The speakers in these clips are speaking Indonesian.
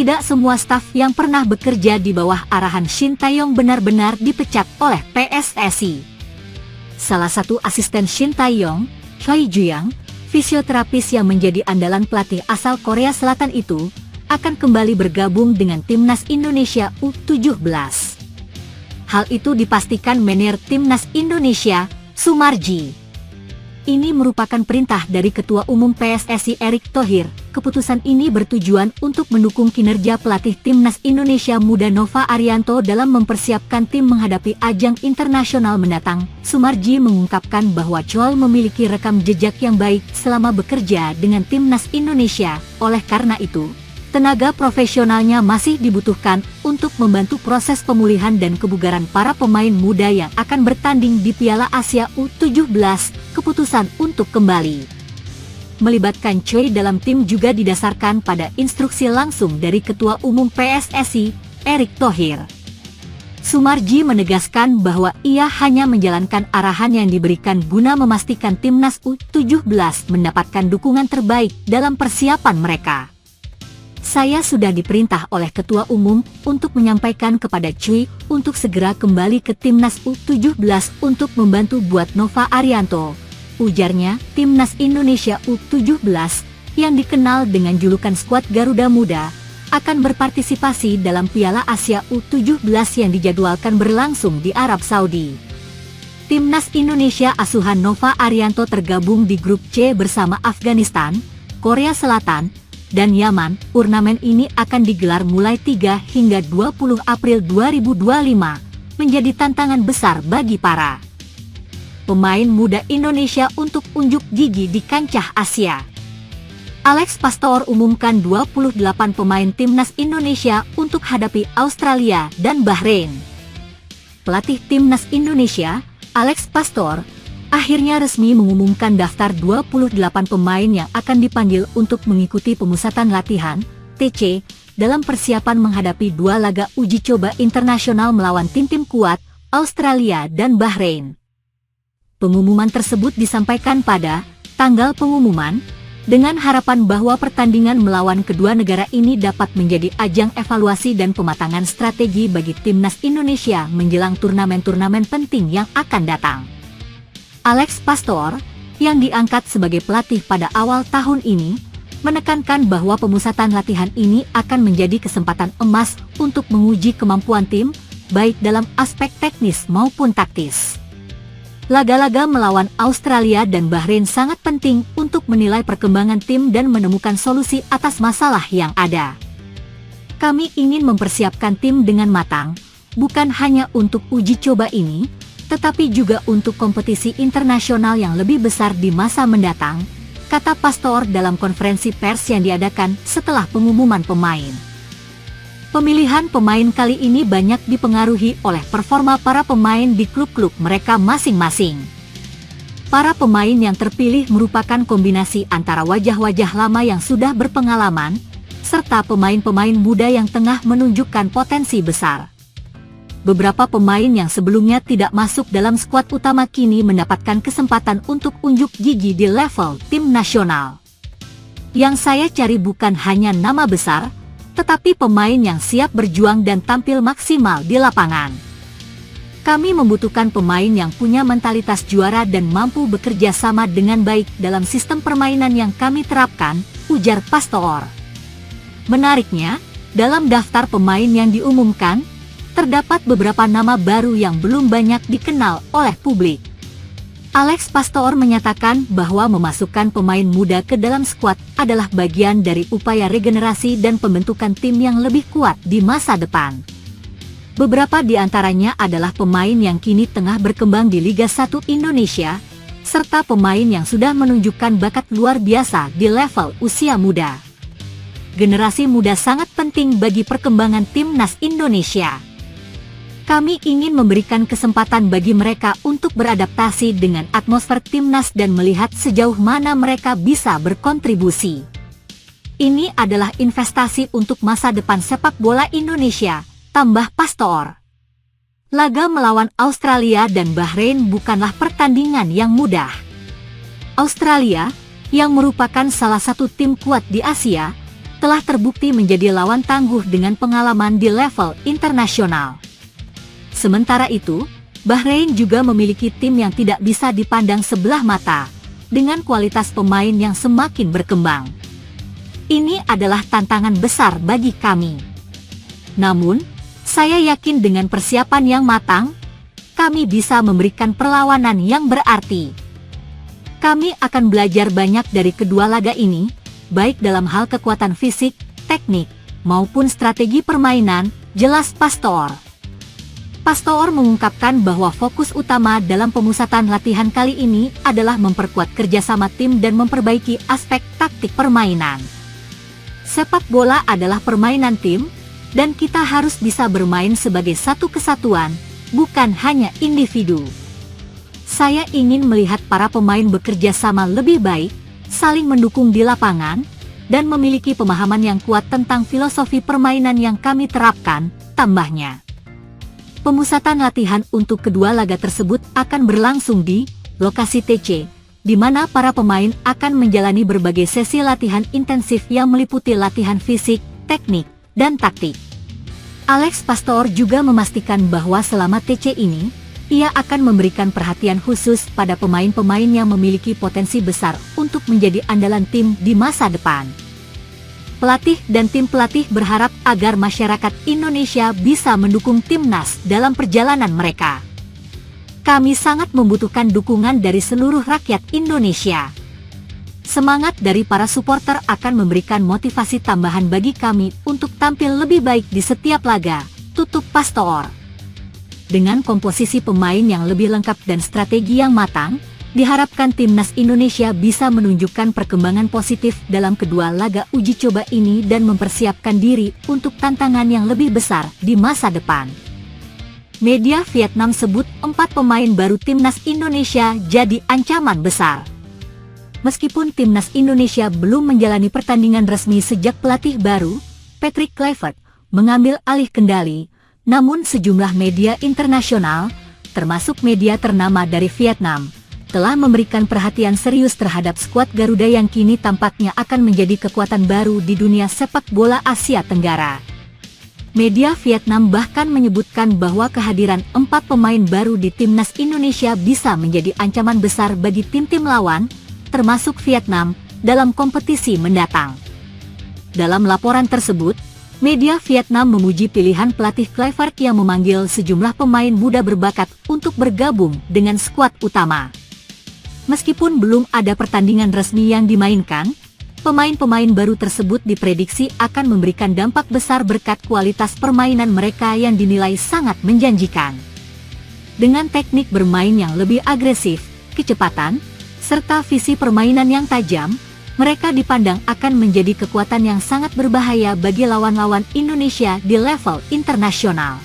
tidak semua staf yang pernah bekerja di bawah arahan Shin Tae-yong benar-benar dipecat oleh PSSI. Salah satu asisten Shin Tae-yong, Choi Ju-yang, fisioterapis yang menjadi andalan pelatih asal Korea Selatan itu, akan kembali bergabung dengan Timnas Indonesia U17. Hal itu dipastikan manajer Timnas Indonesia, Sumarji. Ini merupakan perintah dari Ketua Umum PSSI Erick Thohir. Keputusan ini bertujuan untuk mendukung kinerja pelatih Timnas Indonesia Muda Nova Arianto dalam mempersiapkan tim menghadapi ajang internasional mendatang. Sumarji mengungkapkan bahwa Choi memiliki rekam jejak yang baik selama bekerja dengan Timnas Indonesia. Oleh karena itu, tenaga profesionalnya masih dibutuhkan untuk membantu proses pemulihan dan kebugaran para pemain muda yang akan bertanding di Piala Asia U17. Keputusan untuk kembali melibatkan Choi dalam tim juga didasarkan pada instruksi langsung dari Ketua Umum PSSI, Erick Thohir. Sumarji menegaskan bahwa ia hanya menjalankan arahan yang diberikan guna memastikan Timnas U17 mendapatkan dukungan terbaik dalam persiapan mereka. Saya sudah diperintah oleh Ketua Umum untuk menyampaikan kepada Choi untuk segera kembali ke Timnas U17 untuk membantu buat Nova Arianto, ujarnya. Timnas Indonesia U17, yang dikenal dengan julukan skuad Garuda Muda, akan berpartisipasi dalam Piala Asia U17 yang dijadwalkan berlangsung di Arab Saudi. Timnas Indonesia asuhan Nova Arianto tergabung di grup C bersama Afghanistan, Korea Selatan, dan Yaman. Turnamen ini akan digelar mulai 3 hingga 20 April 2025, menjadi tantangan besar bagi para pemain muda Indonesia untuk unjuk gigi di kancah Asia. Alex Pastor umumkan 28 pemain Timnas Indonesia untuk hadapi Australia dan Bahrain. Pelatih Timnas Indonesia, Alex Pastor, akhirnya resmi mengumumkan daftar 28 pemain yang akan dipanggil untuk mengikuti pemusatan latihan, TC, dalam persiapan menghadapi 2 laga uji coba internasional melawan tim-tim kuat, Australia dan Bahrain. Pengumuman tersebut disampaikan pada tanggal pengumuman, dengan harapan bahwa pertandingan melawan kedua negara ini dapat menjadi ajang evaluasi dan pematangan strategi bagi Timnas Indonesia menjelang turnamen-turnamen penting yang akan datang. Alex Pastor, yang diangkat sebagai pelatih pada awal tahun ini, menekankan bahwa pemusatan latihan ini akan menjadi kesempatan emas untuk menguji kemampuan tim, baik dalam aspek teknis maupun taktis. Laga-laga melawan Australia dan Bahrain sangat penting untuk menilai perkembangan tim dan menemukan solusi atas masalah yang ada. Kami ingin mempersiapkan tim dengan matang, bukan hanya untuk uji coba ini, tetapi juga untuk kompetisi internasional yang lebih besar di masa mendatang, kata Pastor dalam konferensi pers yang diadakan setelah pengumuman pemain. Pemilihan pemain kali ini banyak dipengaruhi oleh performa para pemain di klub-klub mereka masing-masing. Para pemain yang terpilih merupakan kombinasi antara wajah-wajah lama yang sudah berpengalaman, serta pemain-pemain muda yang tengah menunjukkan potensi besar. Beberapa pemain yang sebelumnya tidak masuk dalam skuad utama kini mendapatkan kesempatan untuk unjuk gigi di level tim nasional. Yang saya cari bukan hanya nama besar, tetapi pemain yang siap berjuang dan tampil maksimal di lapangan. Kami membutuhkan pemain yang punya mentalitas juara dan mampu bekerja sama dengan baik dalam sistem permainan yang kami terapkan, ujar Pastor. Menariknya, dalam daftar pemain yang diumumkan, terdapat beberapa nama baru yang belum banyak dikenal oleh publik. Alex Pastor menyatakan bahwa memasukkan pemain muda ke dalam skuad adalah bagian dari upaya regenerasi dan pembentukan tim yang lebih kuat di masa depan. Beberapa di antaranya adalah pemain yang kini tengah berkembang di Liga 1 Indonesia, serta pemain yang sudah menunjukkan bakat luar biasa di level usia muda. Generasi muda sangat penting bagi perkembangan Timnas Indonesia. Kami ingin memberikan kesempatan bagi mereka untuk beradaptasi dengan atmosfer timnas dan melihat sejauh mana mereka bisa berkontribusi. Ini adalah investasi untuk masa depan sepak bola Indonesia, tambah Pastor. Laga melawan Australia dan Bahrain bukanlah pertandingan yang mudah. Australia, yang merupakan salah satu tim kuat di Asia, telah terbukti menjadi lawan tangguh dengan pengalaman di level internasional. Sementara itu, Bahrain juga memiliki tim yang tidak bisa dipandang sebelah mata, dengan kualitas pemain yang semakin berkembang. Ini adalah tantangan besar bagi kami. Namun, saya yakin dengan persiapan yang matang, kami bisa memberikan perlawanan yang berarti. Kami akan belajar banyak dari kedua laga ini, baik dalam hal kekuatan fisik, teknik, maupun strategi permainan, jelas Pastor. Pastor mengungkapkan bahwa fokus utama dalam pemusatan latihan kali ini adalah memperkuat kerjasama tim dan memperbaiki aspek taktik permainan. Sepak bola adalah permainan tim, dan kita harus bisa bermain sebagai satu kesatuan, bukan hanya individu. Saya ingin melihat para pemain bekerja sama lebih baik, saling mendukung di lapangan, dan memiliki pemahaman yang kuat tentang filosofi permainan yang kami terapkan, tambahnya. Pemusatan latihan untuk kedua laga tersebut akan berlangsung di lokasi TC, di mana para pemain akan menjalani berbagai sesi latihan intensif yang meliputi latihan fisik, teknik, dan taktik. Alex Pastor juga memastikan bahwa selama TC ini, ia akan memberikan perhatian khusus pada pemain-pemain yang memiliki potensi besar untuk menjadi andalan tim di masa depan. Pelatih dan tim pelatih berharap agar masyarakat Indonesia bisa mendukung timnas dalam perjalanan mereka. Kami sangat membutuhkan dukungan dari seluruh rakyat Indonesia. Semangat dari para supporter akan memberikan motivasi tambahan bagi kami untuk tampil lebih baik di setiap laga, tutup Pastor. Dengan komposisi pemain yang lebih lengkap dan strategi yang matang, diharapkan timnas Indonesia bisa menunjukkan perkembangan positif dalam kedua laga uji coba ini dan mempersiapkan diri untuk tantangan yang lebih besar di masa depan. Media Vietnam sebut 4 pemain baru timnas Indonesia jadi ancaman besar. Meskipun timnas Indonesia belum menjalani pertandingan resmi sejak pelatih baru, Patrick Kluivert, mengambil alih kendali, namun sejumlah media internasional, termasuk media ternama dari Vietnam, telah memberikan perhatian serius terhadap skuad Garuda yang kini tampaknya akan menjadi kekuatan baru di dunia sepak bola Asia Tenggara. Media Vietnam bahkan menyebutkan bahwa kehadiran 4 pemain baru di timnas Indonesia bisa menjadi ancaman besar bagi tim-tim lawan, termasuk Vietnam, dalam kompetisi mendatang. Dalam laporan tersebut, media Vietnam memuji pilihan pelatih Kluivert yang memanggil sejumlah pemain muda berbakat untuk bergabung dengan skuad utama. Meskipun belum ada pertandingan resmi yang dimainkan, pemain-pemain baru tersebut diprediksi akan memberikan dampak besar berkat kualitas permainan mereka yang dinilai sangat menjanjikan. Dengan teknik bermain yang lebih agresif, kecepatan, serta visi permainan yang tajam, mereka dipandang akan menjadi kekuatan yang sangat berbahaya bagi lawan-lawan Indonesia di level internasional.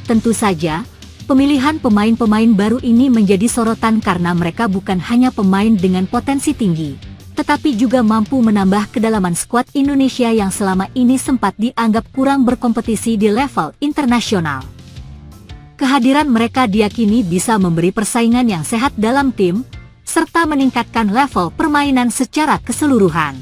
Tentu saja, pemilihan pemain-pemain baru ini menjadi sorotan karena mereka bukan hanya pemain dengan potensi tinggi, tetapi juga mampu menambah kedalaman skuad Indonesia yang selama ini sempat dianggap kurang berkompetisi di level internasional. Kehadiran mereka diyakini bisa memberi persaingan yang sehat dalam tim, serta meningkatkan level permainan secara keseluruhan.